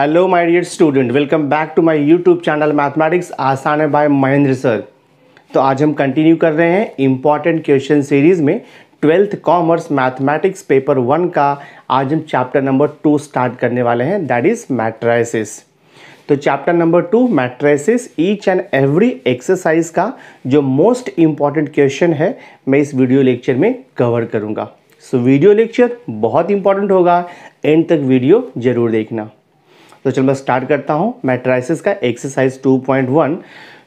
Hello my dear student, welcome back to my YouTube channel mathematics आसान है bye Mahendra sir. तो आज हम कंटिन्यू कर रहे हैं इम्पॉर्टेंट क्वेश्चन सीरीज में 12th कॉमर्स मैथमेटिक्स पेपर 1 का। आज हम चैप्टर नंबर 2 स्टार्ट करने वाले हैं, दैट इज मैट्रिसेस। तो chapter number 2 matrices, each and every exercise का जो मोस्ट इम्पॉर्टेंट क्वेश्चन है मैं इस वीडियो लेक्चर में कवर करूँगा। सो वीडियो लेक्चर बहुत इंपॉर्टेंट होगा, एंड तक वीडियो जरूर देखना। तो चलो मैं स्टार्ट करता हूँ मैट्रिसेस का एक्सरसाइज 2.1।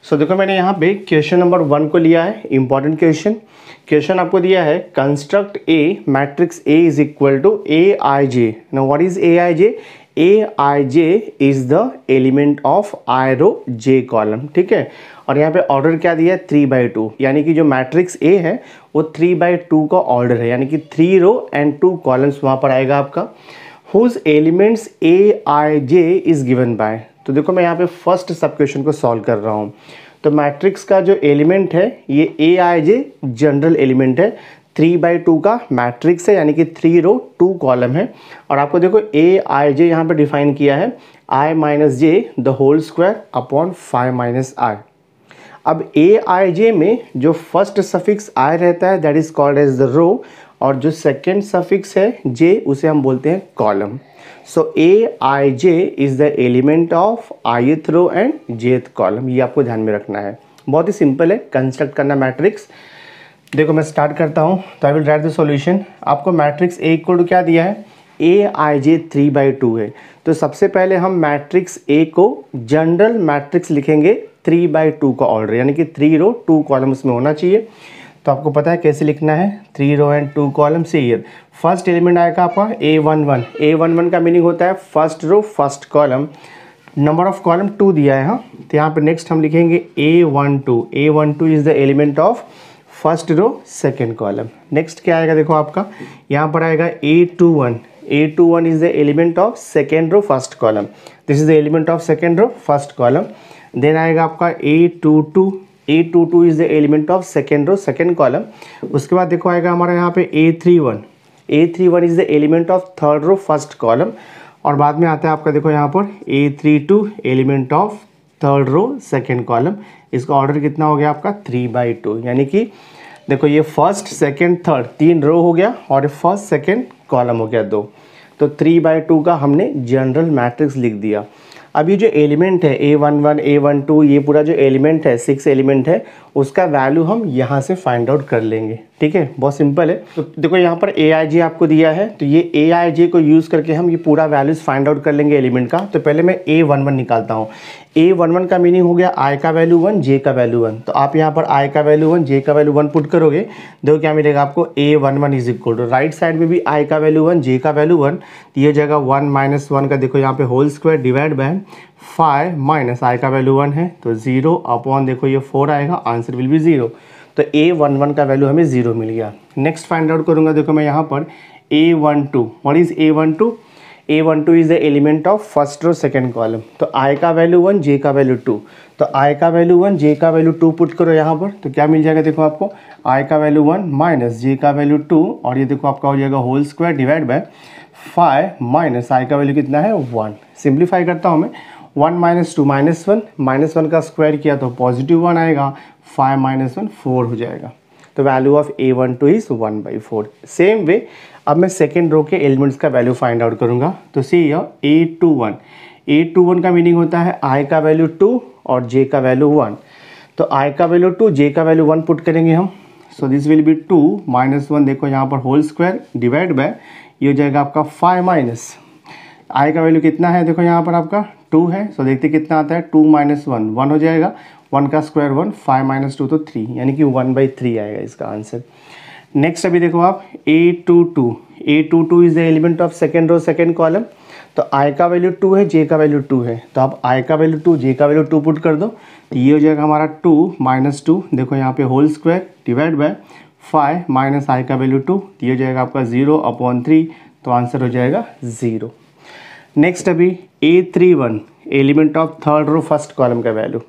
सो देखो मैंने यहाँ पे क्वेश्चन नंबर 1 को लिया है, इंपॉर्टेंट क्वेश्चन आपको दिया है, construct a matrix A is equal to A I J. Now what is A I J? A I J is the element of I row J column, ठीक है। और यहाँ पे ऑर्डर क्या दिया है? 3/2, यानी कि जो मैट्रिक्स ए है वो 3/2 का ऑर्डर है, यानी कि 3 रो एंड 2 कॉलम्स वहाँ पर आएगा आपका। Whose elements a i j is given by। तो देखो मैं यहाँ पे फर्स्ट सब क्वेश्चन को सॉल्व कर रहा हूँ। तो मैट्रिक्स का जो एलिमेंट है ये a i j general element है, 3/2 का मैट्रिक्स है, यानी कि 3 रो 2 कॉलम है। और आपको देखो a i j यहाँ पे डिफाइन किया है i minus j the whole square upon 5 minus i. अब a i j में जो फर्स्ट सफिक्स i रहता है that is called as the row, और जो सेकेंड सफिक्स है j उसे हम बोलते हैं column. So a i j is the element of ith row and jth column, ये आपको ध्यान में रखना है। बहुत ही सिंपल है कंस्ट्रक्ट करना मैट्रिक्स। देखो मैं स्टार्ट करता हूँ, तो I will write the solution. आपको मैट्रिक्स a इक्वल टू क्या दिया है? a i j 3/2 है। तो सबसे पहले हम मैट्रिक्स a को जनरल मैट्रिक्स लिखेंगे 3/2 का ऑर्डर, यानी कि 3 रो 2 कॉलम उसमें होना चाहिए। तो आपको पता है कैसे लिखना है, 3 रो एंड 2 कॉलम से। ईयर फर्स्ट एलिमेंट आएगा आपका a11। a11 का मीनिंग होता है first row first column, number of column 2 दिया है। हाँ, तो यहाँ पे नेक्स्ट हम लिखेंगे a12। a12 is the element of first row second column. Next क्या आएगा? देखो आपका यहाँ पर आएगा a21। a21 is the element of second row first column, this is the element of second row first column. Then आएगा आपका a22। a22 is the element of second row second column. उसके बाद देखो आएगा हमारा यहाँ पे a31। a31 is the element of third row first column. और बाद में आता है आपका देखो यहाँ पर a32 element of third row second column. इसका ऑर्डर कितना हो गया आपका? 3/2, यानी कि देखो ये फर्स्ट सेकेंड थर्ड 3 रो हो गया और फर्स्ट सेकेंड कॉलम हो गया 2। तो 3/2 का हमने जनरल मैट्रिक्स लिख दिया। अब ये जो एलिमेंट है a11 a12, ये पूरा जो एलिमेंट है 6 एलिमेंट है, उसका वैल्यू हम यहाँ से फाइंड आउट कर लेंगे, ठीक है। बहुत सिंपल है। तो देखो यहाँ पर a i j आपको दिया है, तो ये a i j को यूज़ करके हम ये पूरा वैल्यूज फाइंड आउट कर लेंगे एलिमेंट का। तो पहले मैं a11 निकालता हूँ। a11 का मीनिंग हो गया i का वैल्यू 1 j का वैल्यू 1। तो आप यहाँ पर i का वैल्यू 1 j का वैल्यू 1 पुट करोगे, देखो क्या मिलेगा आपको? a11 is equal to, right side में भी i का वैल्यू 1 j का वैल्यू 1, तो ये जगह 1 माइनस 1 का देखो यहाँ पे whole square divide by 5 minus i का वैल्यू 1 है, तो 0 अपॉन देखो ये 4 आएगा, आंसर विल बी 0। तो a11 का वैल्यू हमें 0 मिल गया। नेक्स्ट फाइंड आउट करूँगा, देखो मैं यहाँ पर a12। What is a12? a12 is the element of first row second column. तो i का वैल्यू 1 j का वैल्यू 2, तो i का वैल्यू 1 j का वैल्यू 2 पुट करो यहाँ पर, तो क्या मिल जाएगा? देखो आपको i का वैल्यू 1 माइनस j का वैल्यू 2, और ये देखो आपका हो जाएगा whole square divide by 5 minus i का वैल्यू कितना है? 1। सिंप्लीफाई करता हूँ मैं, 1 माइनस 2 माइनस 1, माइनस 1 का स्क्वायर किया तो पॉजिटिव 1 आएगा, 5 माइनस 1 4 हो जाएगा। तो value of a12 is 1/4। Same way अब मैं सेकेंड रो के एलिमेंट्स का वैल्यू फाइंड आउट करूँगा। तो सी a21। a21 का मीनिंग होता है i का वैल्यू 2 और j का वैल्यू 1। तो i का वैल्यू 2 j का वैल्यू 1 पुट करेंगे हम। सो दिस विल बी 2 माइनस 1, देखो यहाँ पर होल स्क्वायर डिवाइड बाय, ये हो जाएगा आपका 5 माइनस i का वैल्यू कितना है? देखो यहाँ पर आपका 2 है, सो देखते कितना आता है? 2 माइनस 1 1 हो जाएगा, 1 का स्क्वायर 1, 5 माइनस 2 तो 3, यानी कि 1/3 आएगा इसका आंसर। नेक्स्ट अभी देखो आप a22 is the element of second row second column. तो i का वैल्यू 2 है, j का वैल्यू 2 है, तो आप i का वैल्यू 2 j का वैल्यू 2 पुट कर दो, तो ये हो जाएगा हमारा 2 माइनस 2, देखो यहाँ पे whole square divide by 5 minus i का वैल्यू 2, तो ये हो जाएगा आपका 0/3, तो आंसर हो जाएगा 0। नेक्स्ट अभी a31 element of third row first column का वैल्यू।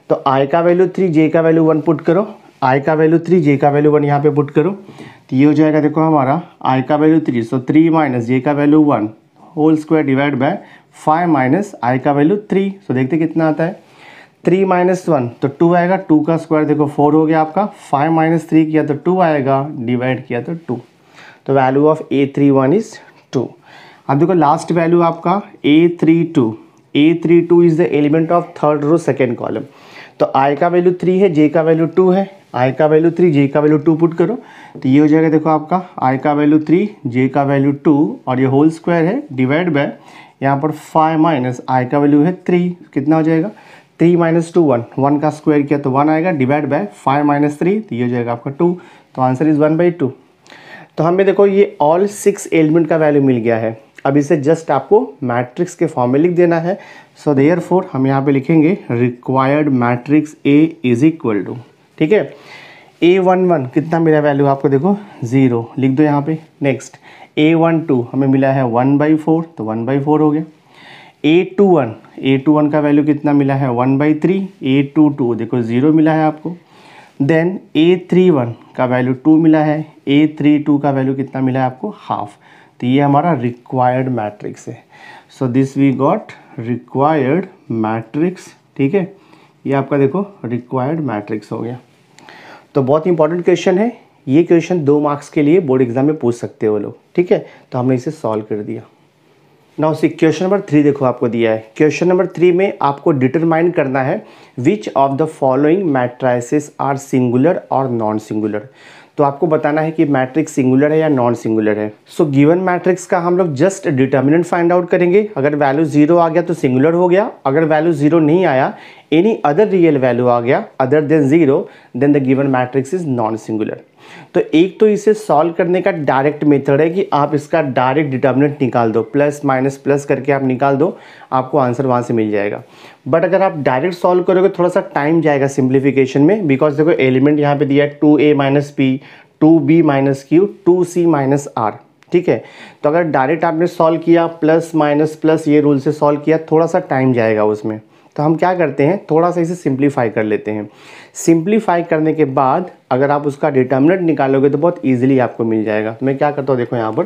तो i का वैल्यू 3 j का वैल्यू 1 पुट करो, i का वैल्यू 3 j का वैल्यू 1 यहाँ पे पुट करो, तो ये हो जाएगा देखो हमारा i का वैल्यू 3, सो 3 माइनस j का value 1 whole square divide by 5 minus i का वैल्यू 3, तो देखते कितना आता है 3 माइनस 1 तो 2 आएगा, 2 का स्क्वायर देखो 4 हो गया आपका, 5 माइनस 3 किया तो 2 आएगा, डिवाइड किया तो 2, तो वैल्यू ऑफ A31 इज 2। अब देखो लास्ट वैल्यू आपका A32 is the element of third row second column, तो आई का वैल्यू 3 है, जे का वैल्यू 2 है, आई का वैल्यू 3, जे का वैल्यू 2 पुट करो तो ये हो जाएगा देखो आपका आई का वैल्यू 3, जे का वैल्यू 2 और ये होल स्क्वायर है डिवाइड बाय यहाँ पर 5 माइनस आई का वैल्यू है 3, कितना हो जाएगा 3 माइनस 2 1, 1 का स्क्वायर किया तो 1 आएगा, डिवाइड बाय 5 माइनस 3 तो ये हो जाएगा आपका 2, तो आंसर इज 1/2। तो हमें देखो ये ऑल 6 एलिमेंट का वैल्यू मिल गया है। अब इसे जस्ट आपको मैट्रिक्स के फॉर्म में लिख देना है। सो देयरफॉर हम यहाँ पे लिखेंगे required matrix A is equal to, ठीक है, A11 कितना मिला वैल्यू आपको देखो 0, लिख दो यहाँ पे। नेक्स्ट A12 हमें मिला है 1/4, तो 1/4 हो गया। A21 का वैल्यू कितना मिला है 1/3, A22 देखो 0 मिला है आपको। देन A31 का वैल्यू 2 मिला है, A32 का वैल्यू कितना मिला है आपको हाफ, तो ये हमारा रिक्वायर्ड मैट्रिक्स है। So this we got required matrix, ठीक है, ये आपका देखो रिक्वायर्ड मैट्रिक्स हो गया। तो बहुत इंपॉर्टेंट क्वेश्चन है ये, क्वेश्चन 2 मार्क्स के लिए बोर्ड एग्जाम में पूछ सकते हो लोग, ठीक है, तो हमने इसे सॉल्व कर दिया। नाउ सी क्वेश्चन नंबर 3 देखो आपको दिया है। क्वेश्चन नंबर 3 में आपको डिटरमाइन करना है which of the following matrices are singular और नॉन सिंगुलर। तो आपको बताना है कि मैट्रिक्स सिंगुलर है या नॉन सिंगुलर है। सो गिवन मैट्रिक्स का हम लोग जस्ट डिटर्मिनेंट फाइंड आउट करेंगे। अगर वैल्यू 0 आ गया तो सिंगुलर हो गया, अगर वैल्यू 0 नहीं आया, एनी अदर रियल वैल्यू आ गया other than 0, then the given matrix is non singular. तो एक तो इसे सॉल्व करने का डायरेक्ट मेथड है कि आप इसका डायरेक्ट डिटर्मिनेंट निकाल दो, प्लस माइनस प्लस करके आप निकाल दो, आपको आंसर वहाँ से मिल जाएगा। बट अगर आप डायरेक्ट सॉल्व करोगे थोड़ा सा टाइम जाएगा सिंप्लीफिकेशन में, बिकॉज देखो एलिमेंट यहाँ पे दिया है 2a minus p, 2b minus q, 2c minus r, ठीक है। तो अगर डायरेक्ट आपने सॉल्व किया प्लस माइनस प्लस ये रूल से सॉल्व किया, थोड़ा सा टाइम जाएगा उसमें। तो हम क्या करते हैं, थोड़ा सा इसे सिंप्लीफाई कर लेते हैं। सिंप्लीफाई करने के बाद अगर आप उसका डिटर्मिनेंट निकालोगे तो बहुत इजीली आपको मिल जाएगा। तो मैं क्या करता हूँ देखो यहाँ पर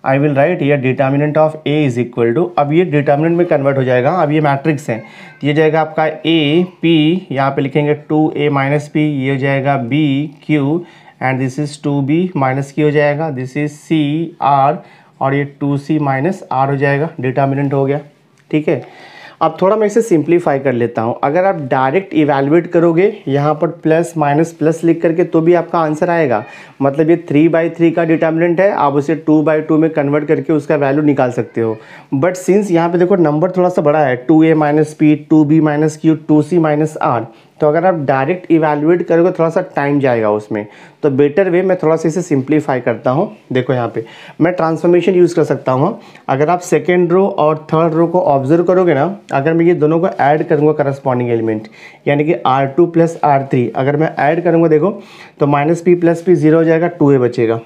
I will write here determinant of A is equal to, अब ये डिटर्मिनेंट में कन्वर्ट हो जाएगा। अब ये मैट्रिक्स है, ये जाएगा आपका A P, यहाँ पे लिखेंगे 2a माइनस पी, ये हो जाएगा B Q and this is 2b minus Q हो जाएगा, दिस इज C R और ये 2c माइनस R हो जाएगा, डिटर्मिनेंट हो गया, ठीक है। अब थोड़ा मैं इसे सिंप्लीफाई कर लेता हूँ। अगर आप डायरेक्ट इवैल्यूएट करोगे यहाँ पर प्लस माइनस प्लस लिख करके तो भी आपका आंसर आएगा। मतलब ये 3/3 का डिटर्मिनेंट है, आप उसे 2/2 में कन्वर्ट करके उसका वैल्यू निकाल सकते हो। बट सिंस यहाँ पे देखो नंबर थोड़ा सा बड़ा है, 2a minus p, 2b minus q, 2c minus r, तो अगर आप डायरेक्ट इवैल्यूएट करोगे थोड़ा सा टाइम जाएगा उसमें। तो बेटर वे मैं थोड़ा सा इसे सिंप्लीफाई करता हूँ। देखो यहाँ पे मैं ट्रांसफॉर्मेशन यूज़ कर सकता हूँ। अगर आप सेकेंड रो और थर्ड रो को ऑब्जर्व करोगे ना, अगर मैं ये दोनों को ऐड करूँगा करस्पॉन्डिंग एलिमेंट, यानी कि R2 प्लस R3 अगर मैं ऐड करूँगा देखो तो माइनस पी प्लस पी 0 हो जाएगा, 2a बचेगा।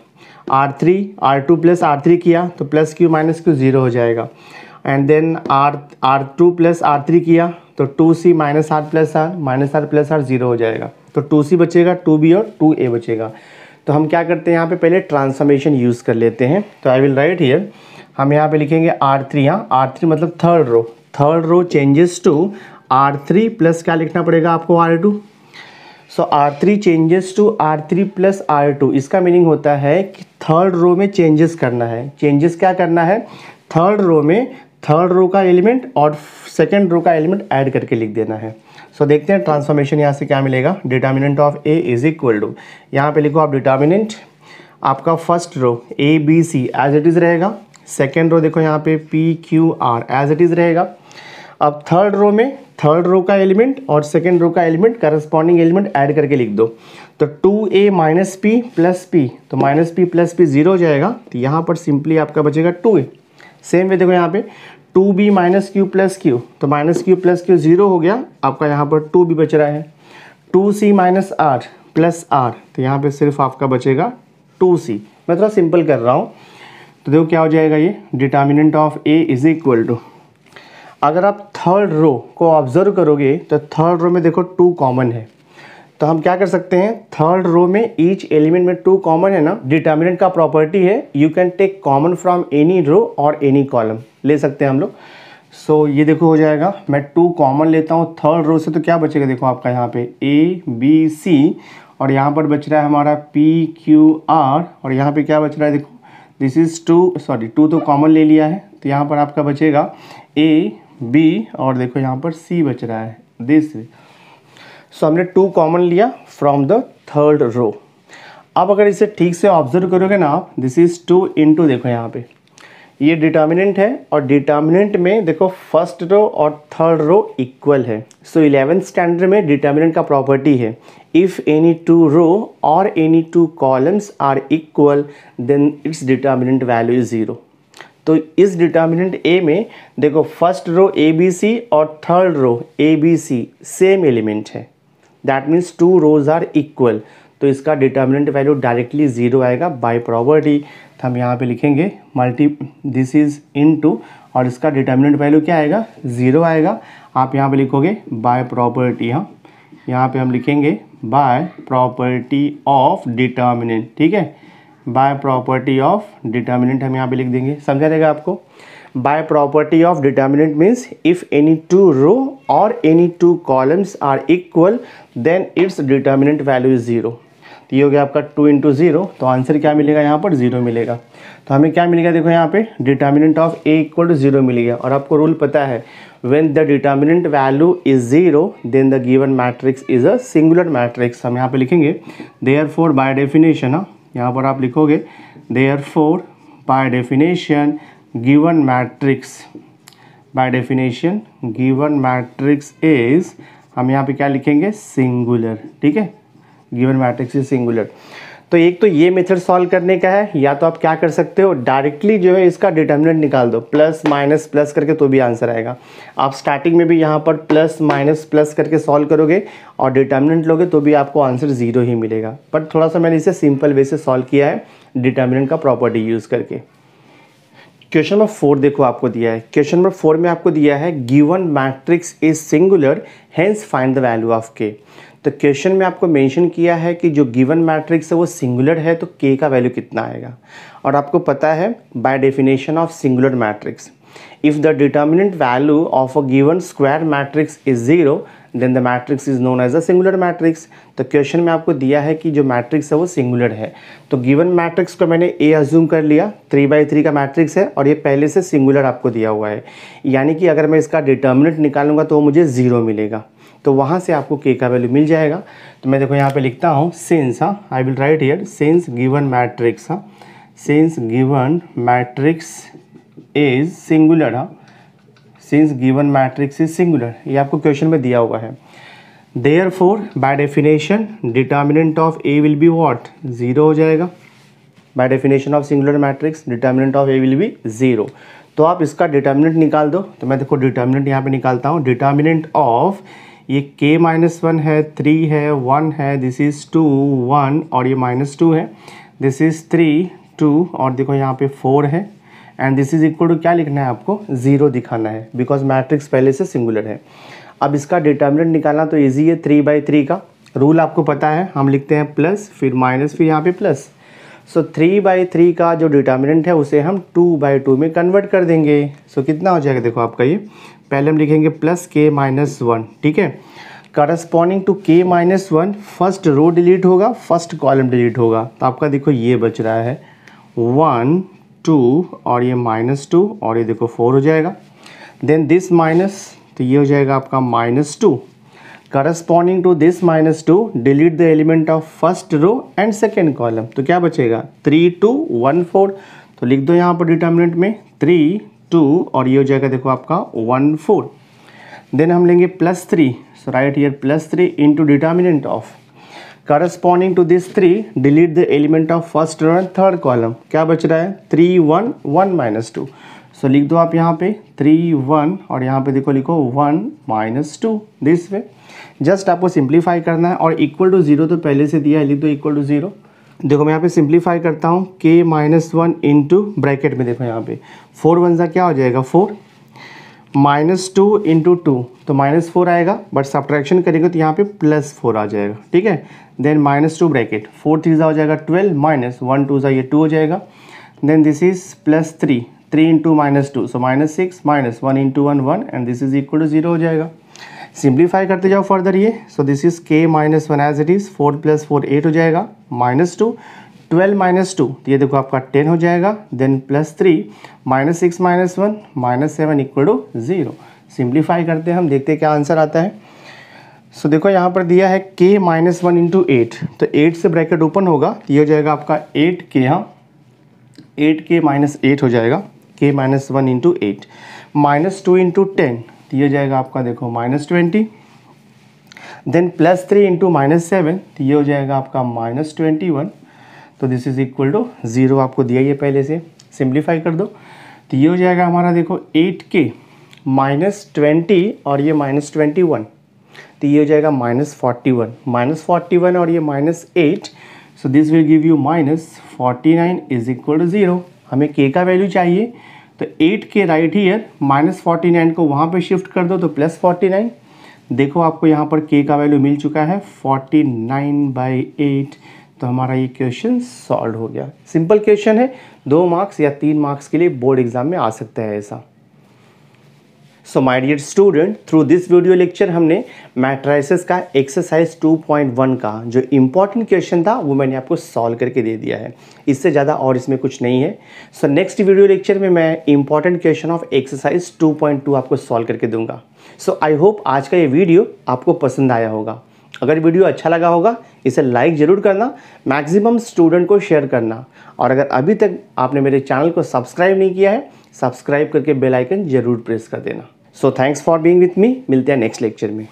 R2 प्लस R3 किया तो प्लस क्यू माइनस क्यू 0 हो जाएगा। And then R2 plus R3 किया तो 2c minus are plus are 0 हो जाएगा। तो 2c बचेगा, 2b और 2a बचेगा। तो हम क्या करते हैं यहाँ पे पहले ट्रांसफॉर्मेशन यूज़ कर लेते हैं। तो आई विल राइट हियर, हम यहाँ पे लिखेंगे R3, यहाँ R3 मतलब third row changes to R3 plus क्या लिखना पड़ेगा आपको R2। So R3 changes to R3 plus R2, इसका मीनिंग होता है कि थर्ड रो में चेंजेस करना है। चेंजेस क्या करना है, थर्ड रो में थर्ड रो का एलिमेंट और सेकेंड रो का एलिमेंट ऐड करके लिख देना है। सो देखते हैं ट्रांसफॉर्मेशन यहाँ से क्या मिलेगा। Determinant of A is equal to, यहाँ पे लिखो आप डिटर्मिनेंट, आपका first row ABC as it is रहेगा, सेकेंड रो देखो यहाँ पे PQR एज इट इज़ रहेगा। अब थर्ड रो में थर्ड रो का एलिमेंट और सेकेंड रो का एलिमेंट करस्पॉन्डिंग एलिमेंट ऐड करके लिख दो। तो 2a minus P plus P, तो माइनस पी प्लस पी 0 हो जाएगा, तो यहाँ पर सिंपली आपका बचेगा 2a। सेम वे देखो यहाँ पे 2b minus Q plus Q, तो माइनस क्यू प्लस क्यू 0 हो गया, आपका यहाँ पर 2b बच रहा है। 2c minus are plus are, तो यहाँ पे सिर्फ आपका बचेगा 2c। मैं थोड़ा सिंपल कर रहा हूँ। तो देखो क्या हो जाएगा, ये determinant of A is equal to, अगर आप थर्ड रो को ऑब्जर्व करोगे तो थर्ड रो में देखो 2 कॉमन है। तो हम क्या कर सकते हैं, थर्ड रो में ईच एलिमेंट में 2 कॉमन है ना, डिटर्मिनेंट का प्रॉपर्टी है you can take common from any row और एनी कॉलम, ले सकते हैं हम लोग। सो ये देखो हो जाएगा, मैं 2 कॉमन लेता हूँ थर्ड रो से, तो क्या बचेगा देखो आपका यहाँ पे ABC, और यहाँ पर बच रहा है हमारा PQR, और यहाँ पे क्या बच रहा है देखो, दिस इज़ 2 तो कॉमन ले लिया है, तो यहाँ पर आपका बचेगा AB, और देखो यहाँ पर C बच रहा है दिस। सो हमने 2 कॉमन लिया फ्रॉम द थर्ड रो। अब अगर इसे ठीक से ऑब्जर्व करोगे ना आप, दिस इज़ 2 इंटू, देखो यहाँ पे ये डिटर्मिनेंट है, और डिटर्मिनेंट में देखो फर्स्ट रो और थर्ड रो इक्वल है। सो 11th स्टैंडर्ड में डिटर्मिनेंट का प्रॉपर्टी है, इफ़ एनी 2 रो और any 2 columns are equal then its determinant value is 0। तो इस डिटर्मिनेंट ए में देखो फर्स्ट रो ABC और third row ABC same element है, that means 2 rows are equal, तो इसका डिटर्मिनेंट वैल्यू डायरेक्टली 0 आएगा बाय प्रॉपर्टी। तो हम यहाँ पे लिखेंगे दिस इज इनटू, और इसका डिटर्मिनेंट वैल्यू क्या आएगा 0 आएगा। आप यहाँ पे लिखोगे बाय प्रॉपर्टी, हाँ यहाँ पे हम लिखेंगे बाय प्रॉपर्टी ऑफ डिटर्मिनेंट, ठीक है, बाय प्रॉपर्टी ऑफ डिटर्मिनेंट हम यहाँ पे लिख देंगे, समझा रहेगा आपको। By property of determinant means if any 2 row और any 2 columns are equal then its determinant value is 0। तो ये हो गया आपका 2 इंटू 0, तो आंसर क्या मिलेगा यहाँ पर 0 मिलेगा। तो हमें क्या मिलेगा देखो यहाँ पे determinant of A equal to 0 मिलेगा, और आपको रूल पता है when the determinant value is 0 then the given matrix is a singular matrix. हम यहाँ पे लिखेंगे देयरफॉर बाय डेफिनेशन, हाँ यहाँ पर आप लिखोगे therefore by definition given matrix, by definition given matrix is, हम यहाँ पे क्या लिखेंगे सिंगुलर, ठीक है, गिवन मैट्रिक्स इज सिंगुलर। तो एक तो ये मेथड सॉल्व करने का है, या तो आप क्या कर सकते हो डायरेक्टली जो है इसका डिटर्मिनेंट निकाल दो, प्लस माइनस प्लस करके, तो भी आंसर आएगा। आप स्टार्टिंग में भी यहाँ पर प्लस माइनस प्लस करके सॉल्व करोगे और डिटर्मिनेंट लोगे तो भी आपको आंसर 0 ही मिलेगा, बट थोड़ा सा मैंने इसे सिंपल वे से सॉल्व किया है डिटर्मिनेंट का प्रॉपर्टी यूज़ करके। क्वेश्चन नंबर 4 देखो आपको दिया है, क्वेश्चन नंबर 4 में आपको दिया है given matrix is singular hence find the value of के। तो क्वेश्चन में आपको मेंशन किया है कि जो गिवन मैट्रिक्स है वो सिंगुलर है, तो के का वैल्यू कितना आएगा। और आपको पता है by definition of singular matrix, if the determinant value of a given square matrix is 0 then the matrix is known as a singular matrix. तो क्वेश्चन में आपको दिया है कि जो मैट्रिक्स है वो सिंगुलर है, तो गिवन मैट्रिक्स को मैंने ए अज्यूम कर लिया, 3/3 का मैट्रिक्स है और ये पहले से सिंगुलर आपको दिया हुआ है, यानी कि अगर मैं इसका डिटर्मिनेंट निकालूंगा तो मुझे 0 मिलेगा, तो वहाँ से आपको के का वैल्यू मिल जाएगा। तो मैं देखो यहाँ पे लिखता हूँ सिंस, हाँ I will write here since given matrix, हाँ since given matrix is singular, हाँ since given matrix is singular, ये आपको क्वेश्चन में दिया हुआ है। Therefore by definition determinant of A will be what 0 हो जाएगा, by definition of singular matrix determinant of A will be 0। तो आप इसका डिटर्मिनेंट निकाल दो, तो मैं देखो डिटर्मिनेंट यहाँ पे निकालता हूँ, डिटर्मिनेंट ऑफ ये k-1 है, 3 है, 1 है, दिस इज़ 2 1 और ये -2 है, दिस इज़ 3 2 और देखो यहाँ पे 4 है, and this is equal to क्या लिखना है आपको 0 दिखाना है, बिकॉज मैट्रिक्स पहले से सिंगुलर है। अब इसका डिटर्मिनेंट निकालना तो ईजी है, 3/3 का रूल आपको पता है, हम लिखते हैं प्लस फिर माइनस फिर यहाँ पे प्लस। सो 3/3 का जो डिटर्मिनेंट है उसे हम 2/2 में कन्वर्ट कर देंगे। सो कितना हो जाएगा देखो आपका, ये पहले हम लिखेंगे प्लस k-1, ठीक है, corresponding to k-1 first row delete होगा, फर्स्ट कॉलम डिलीट होगा, तो आपका देखो ये बच रहा है 1 2 और ये -2 और ये देखो 4 हो जाएगा, देन दिस माइनस, तो ये हो जाएगा आपका -2, corresponding to this -2 delete the element of first row and second column, तो क्या बचेगा 3 2 1 4, तो लिख दो यहाँ पर डिटर्मिनेंट में 3 2 और ये हो जाएगा देखो आपका 1 4। देन हम लेंगे +3, so right here +3 into determinant of corresponding to this 3 delete the element of first row and third column, क्या बच रहा है 3 1 1 -2, सो लिख दो आप यहाँ पे 3 1 और यहाँ पे देखो लिखो 1 -2 दिस वे। जस्ट आपको सिंप्लीफाई करना है और इक्वल टू 0 तो पहले से दिया है, लिख दो इक्वल टू 0। देखो मैं यहाँ पे सिंप्लीफाई करता हूँ k-1 इंटू ब्रैकेट में देखो यहाँ पे 4 1 सा क्या हो जाएगा 4, -2 इंटू 2 तो -4 आएगा, बट सब्ट्रैक्शन करेंगे तो यहाँ पे +4 आ जाएगा, ठीक है। देन -2 ब्रैकेट 4 3 हो जाएगा 12 -1 2 ये 2 हो जाएगा, then this is +3 3 into -2, so -6 -1 into 1 1 and this is equal to 0 हो जाएगा। सिंप्लीफाई करते जाओ फर्दर ये, so this is k -1 as it is, 4 + 4 8 हो जाएगा, -2 12 -2 तो ये देखो आपका 10 हो जाएगा, देन +3 -6 -1 -7 इक्वल टू 0। सिंप्लीफाई करते हैं हम, देखते हैं क्या आंसर आता है। सो देखो यहाँ पर दिया है k -1 इंटू 8, तो 8 से ब्रैकेट ओपन होगा तो ये हो जाएगा आपका 8k, यहाँ 8k -8 हो जाएगा, k -1 इंटू 8 -2 इंटू 10 तो ये हो जाएगा आपका देखो -20, देन +3 इंटू -7 तो ये हो जाएगा आपका -21, तो दिस इज इक्वल टू 0 आपको दिया ये पहले से। सिंप्लीफाई कर दो तो ये हो जाएगा हमारा देखो 8k -20 और ये -21 तो ये हो जाएगा -41 और ये -8, so this will give you -49 is equal to 0। हमें k का वैल्यू चाहिए तो 8k राइट हियर, -49 को वहाँ पे शिफ्ट कर दो तो +49। देखो आपको यहाँ पर k का वैल्यू मिल चुका है 49/8, तो हमारा ये क्वेश्चन सॉल्व हो गया। सिंपल क्वेश्चन है, 2 मार्क्स या 3 मार्क्स के लिए बोर्ड एग्जाम में आ सकता है ऐसा। So my dear student, through this video lecture हमने मैट्रिसेस का एक्सरसाइज 2.1 का जो इम्पॉर्टेंट क्वेश्चन था वो मैंने आपको सॉल्व करके दे दिया है, इससे ज़्यादा और इसमें कुछ नहीं है। सो नेक्स्ट वीडियो लेक्चर में मैं इम्पॉर्टेंट क्वेश्चन ऑफ एक्सरसाइज 2.2 आपको सॉल्व करके दूंगा। सो आई होप आज का ये वीडियो आपको पसंद आया होगा। अगर वीडियो अच्छा लगा होगा इसे लाइक ज़रूर करना, मैक्सिमम स्टूडेंट को शेयर करना, और अगर अभी तक आपने मेरे चैनल को सब्सक्राइब नहीं किया है, सब्सक्राइब करके बेल आइकन जरूर प्रेस कर देना। So thanks for being with me, मिलते हैं नेक्स्ट लेक्चर में।